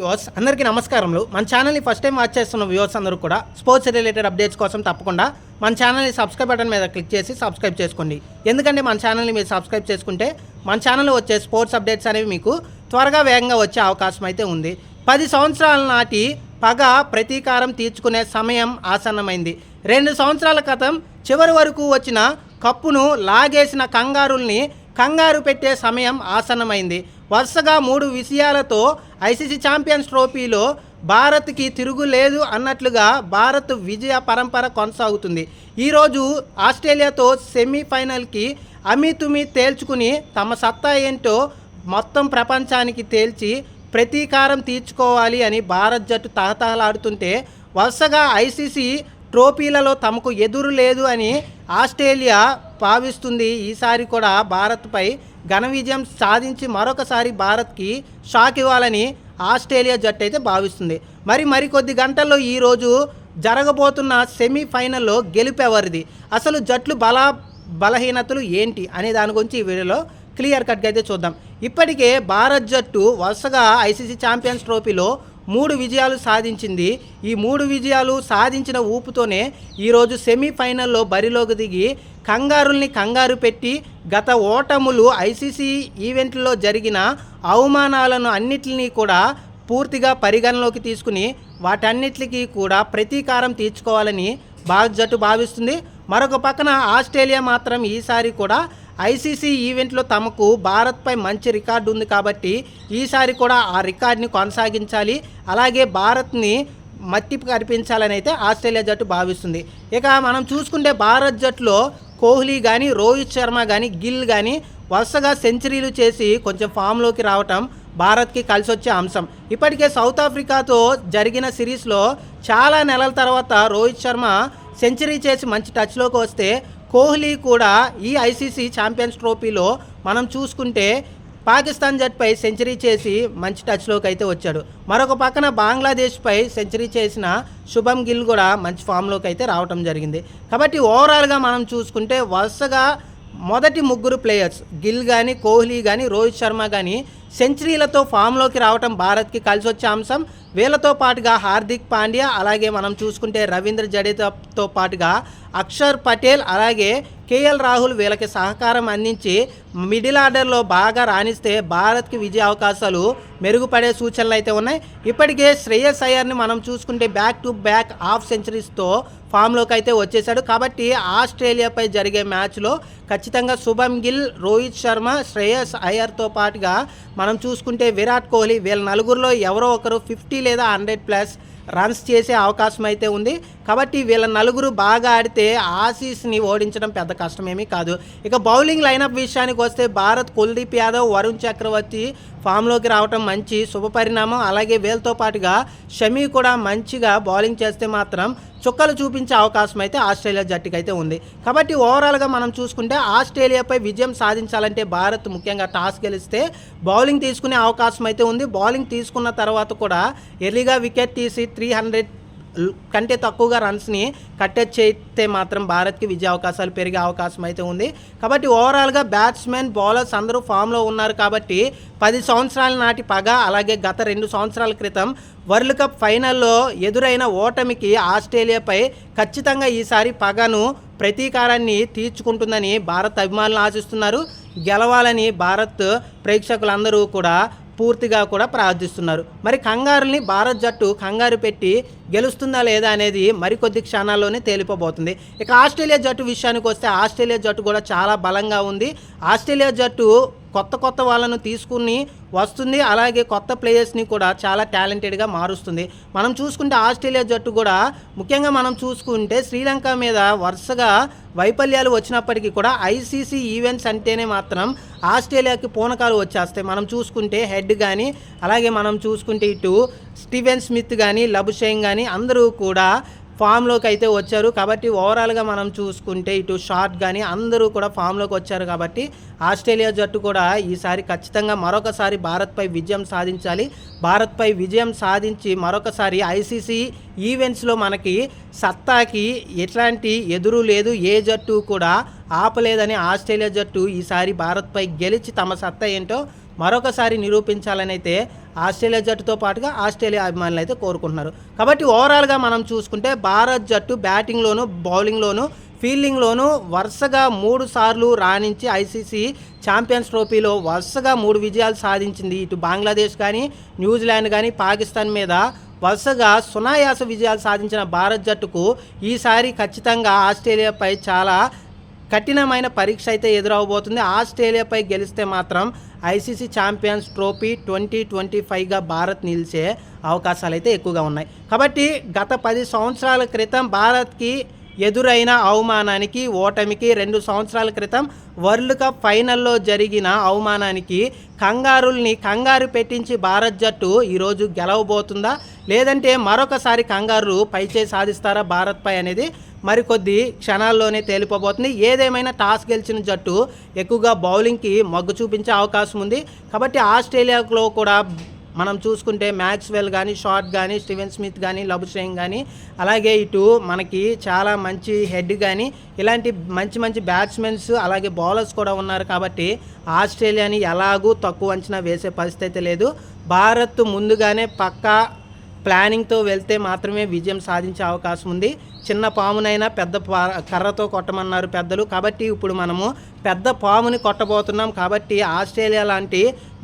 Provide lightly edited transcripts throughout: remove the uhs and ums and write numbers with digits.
Viewers అందరికీ నమస్కారములు. మన ఛానల్ని ఫస్ట్ టైం వాచ్ చేస్తున్న వ్యూవర్స్ అందరూ కూడా స్పోర్ట్స్ రిలేటెడ్ అప్డేట్స్ కోసం తప్పకుండా మన ఛానల్ని సబ్స్క్రైబ్ బటన్ మీద క్లిక్ చేసి సబ్స్క్రైబ్ చేసుకోండి. ఎందుకంటే మన ఛానల్ని మీరు సబ్స్క్రైబ్ చేసుకుంటే మన ఛానల్లో వచ్చే స్పోర్ట్స్ అప్డేట్స్ అనేవి మీకు త్వరగా వేగంగా వచ్చే అవకాశం అయితే ఉంది. 10 సంవత్సరాల నాటి పగ ప్రతీకారం తీర్చుకునే సమయం ఆసన్నమైంది. 2 సంవత్సరాల క్రితం చివరి వరకు వచ్చిన కప్పును లాగేసిన కంగారు పెట్టే సమయం ఆసన్నమైంది. వరుసగా 3 విజయాలతో ఐసీసీ ఛాంపియన్స్ ట్రోఫీలో భారత్కి తిరుగులేదు అన్నట్లుగా భారత్ విజయ పరంపర కొనసాగుతుంది. ఈరోజు ఆస్ట్రేలియాతో సెమీఫైనల్కి అమీతుమీ తేల్చుకుని తమ సత్తా ఏంటో మొత్తం ప్రపంచానికి తేల్చి ప్రతీకారం తీర్చుకోవాలి అని భారత్ జట్టు తహతహలాడుతుంటే, వరుసగా ఐసీసీ ట్రోఫీలలో తమకు ఎదురు లేదు అని ఆస్ట్రేలియా భావిస్తుంది. ఈసారి కూడా భారత్పై ఘన విజయం సాధించి మరొకసారి భారత్కి షాక్ ఇవ్వాలని ఆస్ట్రేలియా జట్టు అయితే భావిస్తుంది. మరికొద్ది గంటల్లో ఈరోజు జరగబోతున్న సెమీఫైనల్లో గెలుపెవరిది, అసలు జట్లు బలహీనతలు ఏంటి అనే దాని గురించి ఈ వీడియోలో క్లియర్ కట్గా అయితే చూద్దాం. ఇప్పటికే భారత్ జట్టు వరుసగా ఐసీసీ ఛాంపియన్స్ ట్రోఫీలో 3 విజయాలు సాధించింది. ఈ 3 విజయాలు సాధించిన ఊపుతోనే ఈరోజు సెమీఫైనల్లో బరిలోకి దిగి కంగారు పెట్టి గత ఓటములు ఐసీసీ ఈవెంట్లో జరిగిన అవమానాలను అన్నిటినీ కూడా పూర్తిగా పరిగణలోకి తీసుకుని వాటన్నిటికీ కూడా ప్రతీకారం తీర్చుకోవాలని భారత్ జట్టు భావిస్తుంది. మరొక పక్కన ఆస్ట్రేలియా మాత్రం ఈసారి కూడా ఐసీసీ ఈవెంట్లో తమకు భారత్పై మంచి రికార్డు ఉంది కాబట్టి ఈసారి కూడా ఆ రికార్డుని కొనసాగించాలి, అలాగే భారత్ని మట్టి కనిపించాలని అయితే ఆస్ట్రేలియా జట్టు భావిస్తుంది. ఇక మనం చూసుకుంటే భారత్ జట్టులో కోహ్లీ కానీ, రోహిత్ శర్మ కానీ, గిల్ కానీ వరుసగా సెంచరీలు చేసి కొంచెం ఫామ్లోకి రావటం భారత్కి కలిసి వచ్చే అంశం. ఇప్పటికే సౌత్ ఆఫ్రికాతో జరిగిన సిరీస్లో చాలా నెలల తర్వాత రోహిత్ శర్మ సెంచరీ చేసి మంచి టచ్లోకి వస్తే, కోహ్లీ కూడా ఈ ఐసీసీ ఛాంపియన్స్ ట్రోఫీలో మనం చూసుకుంటే పాకిస్తాన్ జట్టుపై సెంచరీ చేసి మంచి టచ్లోకి అయితే వచ్చాడు. మరొక పక్కన బంగ్లాదేశ్పై సెంచరీ చేసిన శుభం గిల్ కూడా మంచి ఫామ్లోకి అయితే రావటం జరిగింది. కాబట్టి ఓవరాల్గా మనం చూసుకుంటే వరుసగా మొదటి 3 ప్లేయర్స్ గిల్ కానీ, కోహ్లీ కానీ, రోహిత్ శర్మ కానీ సెంచరీలతో ఫామ్లోకి రావటం భారత్కి కలిసి వచ్చే అంశం. వీళ్ళతో పాటుగా హార్దిక్ పాండ్యా, అలాగే మనం చూసుకుంటే రవీంద్ర జడేజాతో పాటుగా అక్షర్ పటేల్, అలాగే కేఎల్ రాహుల్ వీళ్ళకి సహకారం అందించి మిడిల్ ఆర్డర్లో బాగా రాణిస్తే భారత్కి విజయ అవకాశాలు మెరుగుపడే సూచనలు అయితే ఉన్నాయి. ఇప్పటికే శ్రేయస్ అయ్యర్ని మనం చూసుకుంటే బ్యాక్ టు బ్యాక్ హాఫ్ సెంచరీస్తో ఫామ్లోకి అయితే వచ్చేసాడు. కాబట్టి ఆస్ట్రేలియాపై జరిగే మ్యాచ్లో ఖచ్చితంగా శుభం గిల్, రోహిత్ శర్మ, శ్రేయస్ అయ్యర్తో పాటుగా మనం చూసుకుంటే విరాట్ కోహ్లీ వీళ్ళ నలుగురిలో ఎవరో ఒకరు 50 లేదా 100+ రన్స్ చేసే అవకాశం అయితే ఉంది. కాబట్టి వీళ్ళ నలుగురు బాగా ఆడితే ఆసీస్ని ఓడించడం పెద్ద కష్టమేమీ కాదు. ఇక బౌలింగ్ లైనప్ విషయానికి వస్తే భారత్ కుల్దీప్ యాదవ్, వరుణ్ చక్రవర్తి ఫామ్లోకి రావడం మంచి శుభపరిణామం. అలాగే వీళ్ళతో పాటుగా షమీ కూడా మంచిగా బౌలింగ్ చేస్తే మాత్రం చుక్కలు చూపించే అవకాశం అయితే ఆస్ట్రేలియా జట్టుకి అయితే ఉంది. కాబట్టి ఓవరాల్గా మనం చూసుకుంటే ఆస్ట్రేలియాపై విజయం సాధించాలంటే భారత్ ముఖ్యంగా టాస్ గెలిస్తే బౌలింగ్ తీసుకునే అవకాశం అయితే ఉంది. బౌలింగ్ తీసుకున్న తర్వాత కూడా ఎర్లీగా వికెట్ తీసి 300 కంటే తక్కువగా రన్స్ని కట్టెచ్ చేస్తే మాత్రం భారత్కి విజయ అవకాశాలు పెరిగే అవకాశం అయితే ఉంది. కాబట్టి ఓవరాల్గా బ్యాట్స్మెన్, బౌలర్స్ అందరూ ఫామ్లో ఉన్నారు. కాబట్టి 10 సంవత్సరాల నాటి పగ, అలాగే గత 2 సంవత్సరాల క్రితం వరల్డ్ కప్ ఫైనల్లో ఎదురైన ఓటమికి ఆస్ట్రేలియాపై ఖచ్చితంగా ఈసారి పగను ప్రతీకారాన్ని తీర్చుకుంటుందని భారత్ అభిమానులు ఆశిస్తున్నారు. గెలవాలని భారత్ ప్రేక్షకులందరూ కూడా పూర్తిగా కూడా ప్రార్థిస్తున్నారు. మరి కంగారుని భారత్ జట్టు కంగారు పెట్టి గెలుస్తుందా లేదా అనేది మరికొద్ది క్షణాల్లోనే తేలిపోబోతుంది. ఇక ఆస్ట్రేలియా జట్టు విషయానికి వస్తే ఆస్ట్రేలియా జట్టు కూడా చాలా బలంగా ఉంది. ఆస్ట్రేలియా జట్టు కొత్త వాళ్ళను తీసుకుని వస్తుంది, అలాగే కొత్త ప్లేయర్స్ని కూడా చాలా టాలెంటెడ్గా మారుస్తుంది. మనం చూసుకుంటే ఆస్ట్రేలియా జట్టు కూడా ముఖ్యంగా మనం చూసుకుంటే శ్రీలంక మీద వరుసగా వైఫల్యాలు వచ్చినప్పటికీ కూడా ఐసీసీ ఈవెంట్స్ అంటేనే మాత్రం ఆస్ట్రేలియాకి పూనకాలు వచ్చేస్తాయి. మనం చూసుకుంటే హెడ్ కానీ, అలాగే మనం చూసుకుంటే ఇటు స్టీవెన్ స్మిత్ కానీ, లబుషేన్ కానీ అందరూ కూడా ఫామ్లోకి అయితే వచ్చారు. కాబట్టి ఓవరాల్గా మనం చూసుకుంటే ఇటు షాట్ కానీ అందరూ కూడా ఫామ్లోకి వచ్చారు. కాబట్టి ఆస్ట్రేలియా జట్టు కూడా ఈసారి ఖచ్చితంగా మరొకసారి భారత్పై విజయం సాధించాలి. భారత్పై విజయం సాధించి మరొకసారి ఐసీసీ ఈవెంట్స్లో మనకి సత్తాకి ఎట్లాంటి ఎదురు లేదు, ఏ జట్టు కూడా ఆపలేదని ఆస్ట్రేలియా జట్టు ఈసారి భారత్పై గెలిచి తమ సత్తా ఏంటో మరొకసారి నిరూపించాలని అయితే ఆస్ట్రేలియా జట్టుతో పాటుగా ఆస్ట్రేలియా అభిమానులు అయితే కోరుకుంటున్నారు. కాబట్టి ఓవరాల్గా మనం చూసుకుంటే భారత్ జట్టు బ్యాటింగ్లోను, బౌలింగ్లోను, ఫీల్డింగ్లోనూ వరుసగా 3 సార్లు రాణించి ఐసీసీ ఛాంపియన్స్ ట్రోఫీలో వరుసగా 3 విజయాలు సాధించింది. ఇటు బంగ్లాదేశ్ కానీ, న్యూజిలాండ్ కానీ, పాకిస్తాన్ మీద వరుసగా సునాయాస విజయాలు సాధించిన భారత్ జట్టుకు ఈసారి ఖచ్చితంగా ఆస్ట్రేలియాపై చాలా కఠినమైన పరీక్ష అయితే ఎదురవబోతుంది. ఆస్ట్రేలియాపై గెలిస్తే మాత్రం ఐసీసీ ఛాంపియన్స్ ట్రోఫీ 2025గా భారత్ నిలిచే అవకాశాలు అయితే ఎక్కువగా ఉన్నాయి. కాబట్టి గత 10 సంవత్సరాల క్రితం భారత్కి ఎదురైన అవమానానికి, ఓటమికి, 2 సంవత్సరాల క్రితం వరల్డ్ కప్ ఫైనల్లో జరిగిన అవమానానికి కంగారు పెట్టించి భారత్ జట్టు ఈరోజు గెలవబోతుందా, లేదంటే మరొకసారి కంగారు పైచేయి సాధిస్తారా భారత్పై అనేది మరికొద్ది క్షణాల్లోనే తేలిపోబోతుంది. ఏదేమైనా టాస్ గెలిచిన జట్టు ఎక్కువగా బౌలింగ్కి మొగ్గు చూపించే అవకాశం ఉంది. కాబట్టి ఆస్ట్రేలియాలో కూడా మనం చూసుకుంటే మ్యాక్స్వెల్ కానీ, షాట్ కానీ, స్టీవెన్ స్మిత్ కానీ, లబుషేన్ కానీ, అలాగే ఇటు మనకి చాలా మంచి హెడ్ కానీ, ఇలాంటి మంచి బ్యాట్స్మెన్స్ అలాగే బౌలర్స్ కూడా ఉన్నారు. కాబట్టి ఆస్ట్రేలియాని ఎలాగూ తక్కువ అంచనా వేసే పరిస్థితి లేదు. భారత్ ముందుగానే పక్కా ప్లానింగ్తో వెళ్తే మాత్రమే విజయం సాధించే అవకాశం ఉంది. చిన్న పామునైనా పెద్ద కర్రతో కొట్టమన్నారు పెద్దలు. కాబట్టి ఇప్పుడు మనము పెద్ద పాముని కొట్టబోతున్నాం. కాబట్టి ఆస్ట్రేలియా లాంటి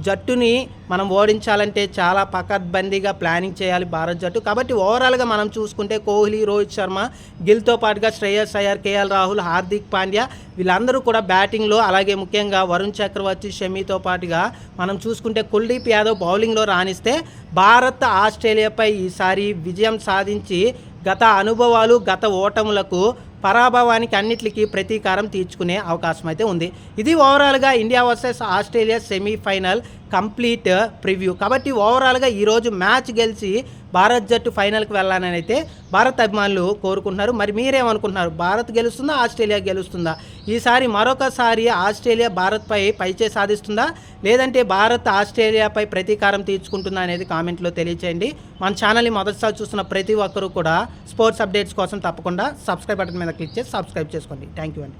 జట్టుని మనం ఓడించాలంటే చాలా పకడ్బందీగా ప్లానింగ్ చేయాలి భారత్ జట్టు. కాబట్టి ఓవరాల్గా మనం చూసుకుంటే కోహ్లీ, రోహిత్ శర్మ, గిల్తో పాటుగా శ్రేయస్ అయ్యర్, కేఎల్ రాహుల్, హార్దిక్ పాండ్యా వీళ్ళందరూ కూడా బ్యాటింగ్లో, అలాగే ముఖ్యంగా వరుణ్ చక్రవర్తి, షమీతో పాటుగా మనం చూసుకుంటే కుల్దీప్ యాదవ్ బౌలింగ్లో రాణిస్తే భారత్ ఆస్ట్రేలియాపై ఈసారి విజయం సాధించి గత అనుభవాలు, గత ఓటములకు, పరాభవానికి అన్నిటికీ ప్రతీకారం తీర్చుకునే అవకాశం అయితే ఉంది. ఇది ఓవరాల్గా India versus Australia semi-final complete preview. కాబట్టి ఓవరాల్గా ఈరోజు మ్యాచ్ గెలిచి భారత్ జట్టు ఫైనల్కి వెళ్ళాలని అయితే భారత్ అభిమానులు కోరుకుంటున్నారు. మరి మీరేమనుకుంటున్నారు? భారత్ గెలుస్తుందా, ఆస్ట్రేలియా గెలుస్తుందా? ఈసారి మరొకసారి ఆస్ట్రేలియా భారత్పై పైచేయి సాధిస్తుందా, లేదంటే భారత్ ఆస్ట్రేలియాపై ప్రతీకారం తీర్చుకుంటుందా అనేది కామెంట్లో తెలియచేయండి. మన ఛానల్ని మొదటిసారి చూస్తున్న ప్రతి ఒక్కరూ కూడా స్పోర్ట్స్ అప్డేట్స్ కోసం తప్పకుండా సబ్స్క్రైబ్ బటన్ మీద క్లిక్ చేసి సబ్స్క్రైబ్ చేసుకోండి. థ్యాంక్ యూ అండి.